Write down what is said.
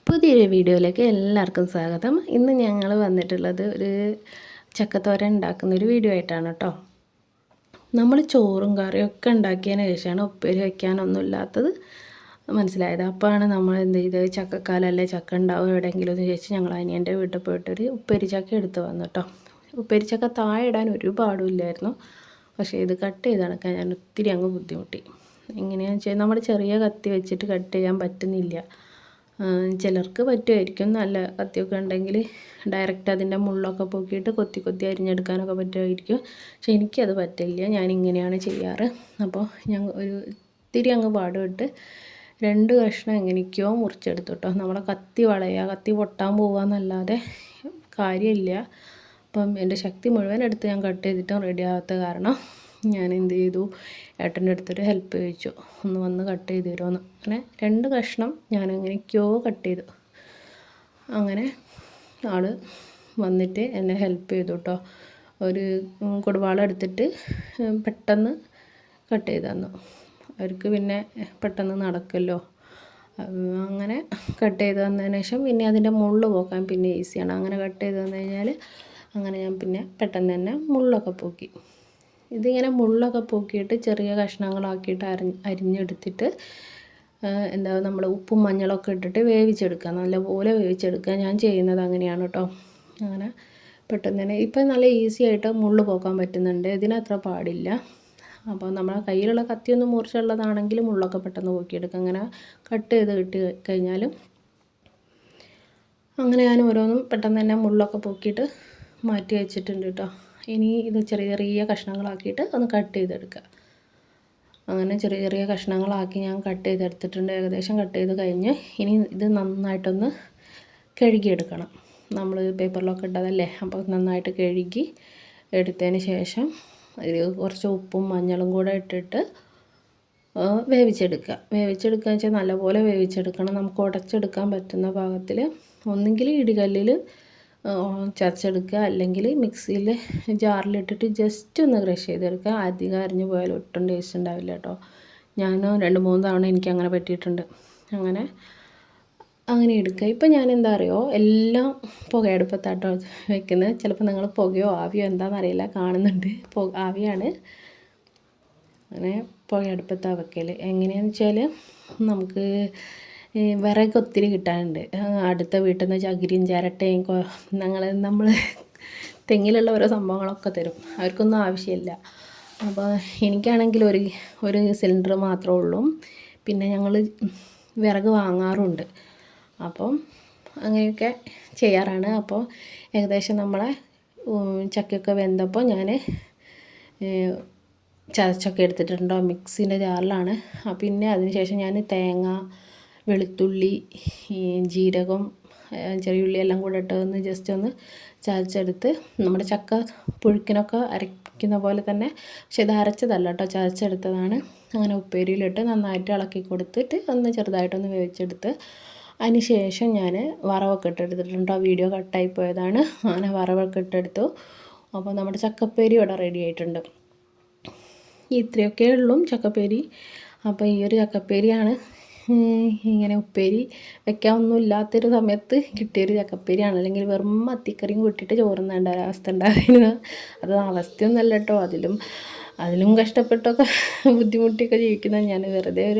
പുതിയൊരു വീഡിയോയിലേക്ക് എല്ലാവർക്കും സ്വാഗതം. ഇന്ന് ഞങ്ങൾ വന്നിട്ടുള്ളത് ഒരു ചക്കത്തോരൻ ഉണ്ടാക്കുന്ന ഒരു വീഡിയോ ആയിട്ടാണ് കേട്ടോ. നമ്മൾ ചോറും കറിയും ഒക്കെ ഉണ്ടാക്കിയതിന് ശേഷമാണ് ഉപ്പേരി വയ്ക്കാനൊന്നും ഇല്ലാത്തത് മനസ്സിലായത്. അപ്പോഴാണ് നമ്മൾ എന്ത് ചെയ്തത്, ചക്കക്കാലല്ലേ, ചക്ക ഉണ്ടാവും എവിടെയെങ്കിലും എന്ന് ചോദിച്ച് ഞങ്ങൾ അനിയൻ്റെ വീട്ടിൽ പോയിട്ടൊരു ഉപ്പേരി ചക്ക എടുത്ത് വന്നു കേട്ടോ. ഉപ്പേരി ചക്ക താഴെ ഇടാൻ ഒരുപാടും ഇല്ലായിരുന്നു, പക്ഷേ ഇത് കട്ട് ചെയ്ത് നടക്കാൻ ഞാൻ ഒത്തിരി അങ്ങ് ബുദ്ധിമുട്ടി. എങ്ങനെയാണെന്ന് വെച്ചാൽ നമ്മുടെ ചെറിയ കത്തി വെച്ചിട്ട് കട്ട് ചെയ്യാൻ പറ്റുന്നില്ല. ചിലർക്ക് പറ്റുമായിരിക്കും, നല്ല കത്തിയൊക്കെ ഉണ്ടെങ്കിൽ ഡയറക്റ്റ് അതിൻ്റെ മുള്ളൊക്കെ പൊക്കിയിട്ട് കൊത്തി കൊത്തി അരിഞ്ഞെടുക്കാനൊക്കെ പറ്റുമായിരിക്കും. പക്ഷെ എനിക്കത് പറ്റില്ല, ഞാനിങ്ങനെയാണ് ചെയ്യാറ്. അപ്പോൾ ഞാൻ ഇത്തിരി അങ്ങ് പാടുപെട്ട് 2 കഷ്ണം എങ്ങനെയൊക്കെയോ മുറിച്ചെടുത്തു കേട്ടോ. നമ്മളെ കത്തി വളയുക, കത്തി പൊട്ടാൻ പോവുകയെന്നല്ലാതെ കാര്യമില്ല. അപ്പം എൻ്റെ ശക്തി മുഴുവൻ എടുത്ത് ഞാൻ കട്ട് ചെയ്തിട്ടും റെഡി ആവാത്ത കാരണം ഞാൻ എന്ത് ചെയ്തു, ഏട്ടൻ്റെ അടുത്തൊരു ഹെൽപ്പ് ചോദിച്ചു, ഒന്ന് വന്ന് കട്ട് ചെയ്ത് തരുമോയെന്ന്. അങ്ങനെ 2 കഷ്ണം ഞാൻ എങ്ങനെയൊക്കെയോ കട്ട് ചെയ്തു. അങ്ങനെ ആൾ വന്നിട്ട് എന്നെ ഹെൽപ്പ് ചെയ്തു കേട്ടോ. ഒരു കൊടുവാള എടുത്തിട്ട് പെട്ടെന്ന് കട്ട് ചെയ്ത് തന്നു. അവർക്ക് പിന്നെ പെട്ടെന്ന് നടക്കുമല്ലോ. അങ്ങനെ കട്ട് ചെയ്ത് തന്നതിന് ശേഷം പിന്നെ അതിൻ്റെ മുള്ള് പോക്കാൻ പിന്നെ ഈസിയാണ്. അങ്ങനെ കട്ട് ചെയ്ത് തന്നു കഴിഞ്ഞാൽ അങ്ങനെ ഞാൻ പിന്നെ പെട്ടെന്ന് തന്നെ മുള്ളൊക്കെ പോക്കി. ഇതിങ്ങനെ മുള്ളൊക്കെ പോക്കിയിട്ട് ചെറിയ കഷ്ണങ്ങളാക്കിയിട്ട് അരിഞ്ഞെടുത്തിട്ട് എന്താ നമ്മൾ ഉപ്പും മഞ്ഞളൊക്കെ ഇട്ടിട്ട് വേവിച്ചെടുക്കുക, നല്ലപോലെ വേവിച്ചെടുക്കുക. ഞാൻ ചെയ്യുന്നത് അങ്ങനെയാണ് കേട്ടോ. അങ്ങനെ പെട്ടെന്ന് തന്നെ ഇപ്പം നല്ല ഈസി ആയിട്ട് മുള്ള് പോക്കാൻ പറ്റുന്നുണ്ട്, ഇതിനത്ര പാടില്ല. അപ്പോൾ നമ്മളെ കയ്യിലുള്ള കത്തിയൊന്നും മുറിച്ചുള്ളതാണെങ്കിൽ മുള്ളൊക്കെ പെട്ടെന്ന് പോക്കിയെടുക്കുക. അങ്ങനെ കട്ട് ചെയ്ത് കിട്ടി കഴിഞ്ഞാലും അങ്ങനെ ഞാൻ ഓരോന്നും പെട്ടെന്ന് തന്നെ മുള്ളൊക്കെ പോക്കിയിട്ട് മാറ്റി വെച്ചിട്ടുണ്ട് കേട്ടോ. ഇനി ഇത് ചെറിയ ചെറിയ കഷ്ണങ്ങളാക്കിയിട്ട് ഒന്ന് കട്ട് ചെയ്തെടുക്കുക. അങ്ങനെ ചെറിയ ചെറിയ കഷ്ണങ്ങളാക്കി ഞാൻ കട്ട് ചെയ്തെടുത്തിട്ടുണ്ട്. ഏകദേശം കട്ട് ചെയ്ത് കഴിഞ്ഞ് ഇനി ഇത് നന്നായിട്ടൊന്ന് കഴുകിയെടുക്കണം. നമ്മൾ പേപ്പറിലൊക്കെ ഇട്ടതല്ലേ, അപ്പോൾ നന്നായിട്ട് കഴുകി എടുത്തതിന് ശേഷം ഇതിൽ കുറച്ച് ഉപ്പും മഞ്ഞളും കൂടെ ഇട്ടിട്ട് വേവിച്ചെടുക്കുക വെച്ചാൽ നല്ലപോലെ വേവിച്ചെടുക്കണം. നമുക്ക് ഉടച്ചെടുക്കാൻ പറ്റുന്ന പാകത്തിൽ ഒന്നുകിൽ ഇടികല്ലിൽ ചതച്ചെടുക്കുക, അല്ലെങ്കിൽ മിക്സിയിൽ ജാറിലിട്ടിട്ട് ജസ്റ്റ് ഒന്ന് ക്രഷ് ചെയ്തെടുക്കുക. അധികം അരിഞ്ഞു പോയാൽ ഒട്ടും ടേസ്റ്റ് ഉണ്ടാവില്ല കേട്ടോ. ഞാൻ 2-3 തവണ എനിക്കങ്ങനെ പറ്റിയിട്ടുണ്ട്. അങ്ങനെ എടുക്കുക. ഇപ്പം ഞാൻ എന്താ അറിയോ, എല്ലാം പുകയടുപ്പത്താട്ടോ വെക്കുന്നത്. ചിലപ്പോൾ നിങ്ങൾ പുകയോ ആവിയോ എന്താണെന്നറിയില്ല, കാണുന്നുണ്ട് ആവിയാണ്. അങ്ങനെ പുകയടുപ്പത്താണ് വെക്കൽ. എങ്ങനെയാണെന്ന് വെച്ചാൽ നമുക്ക് വിറക് ഒത്തിരി കിട്ടാനുണ്ട്. അടുത്ത വീട്ടിൽ നിന്ന് ചകിരിയും ചിരട്ടയും നമ്മൾ തെങ്ങിലുള്ള ഓരോ സംഭവങ്ങളൊക്കെ തരും, അവർക്കൊന്നും ആവശ്യമില്ല. അപ്പോൾ എനിക്കാണെങ്കിൽ ഒരു സിലിണ്ടർ മാത്രമേ ഉള്ളൂ. പിന്നെ ഞങ്ങൾ വിറക് വാങ്ങാറുണ്ട്. അപ്പം അങ്ങനെയൊക്കെ ചെയ്യാറാണ്. അപ്പോൾ ഏകദേശം നമ്മളെ ചക്കയൊക്കെ വെന്തപ്പോൾ ഞാൻ ചതച്ചൊക്കെ എടുത്തിട്ടുണ്ടോ, മിക്സിൻ്റെ ജാറിലാണ്. പിന്നെ അതിന് ശേഷം ഞാൻ തേങ്ങ, വെളുത്തുള്ളി, ജീരകം, ചെറിയ ഉള്ളി എല്ലാം കൂടെ ഇട്ടൊന്ന് ജസ്റ്റ് ഒന്ന് ചതച്ചെടുത്ത് നമ്മുടെ ചക്ക പുഴുക്കിനൊക്കെ അരയ്ക്കുന്ന പോലെ തന്നെ, പക്ഷെ ഇത് അരച്ചതല്ല കേട്ടോ, ചതച്ചെടുത്തതാണ്. അങ്ങനെ ഉപ്പേരിയിലിട്ട് നന്നായിട്ട് ഇളക്കി കൊടുത്തിട്ട് ഒന്ന് ചെറുതായിട്ടൊന്ന് വേവിച്ചെടുത്ത് അതിന് ശേഷം ഞാൻ വറവൊക്കെ ഇട്ടെടുത്തിട്ടുണ്ടോ. വീഡിയോ കട്ടായി പോയതാണ്. അങ്ങനെ വറവൊക്കെ ഇട്ടെടുത്തു. അപ്പോൾ നമ്മുടെ ചക്കപ്പേരി ഇവിടെ റെഡി ആയിട്ടുണ്ട്. ഇത്രയൊക്കെ ഉള്ളൂ ചക്കപ്പേരി. അപ്പോൾ ഈ ഒരു ചക്കപ്പേരിയാണ് ഇങ്ങനെ ഉപ്പേരി വെക്കാൻ ഒന്നും ഇല്ലാത്തൊരു സമയത്ത് കിട്ടിയൊരു ചക്കപ്പേരിയാണ്. അല്ലെങ്കിൽ വെറും മത്തിക്കറിയും കൂട്ടിയിട്ട് ചോറുന്നേണ്ട ഒരവസ്ഥ ഉണ്ടായിരുന്നു. അത് അവസ്ഥയൊന്നുമല്ല കേട്ടോ, അതിലും കഷ്ടപ്പെട്ടൊക്കെ ബുദ്ധിമുട്ടിയൊക്കെ ജീവിക്കുന്നത് ഞാൻ. വെറുതെ ഒരു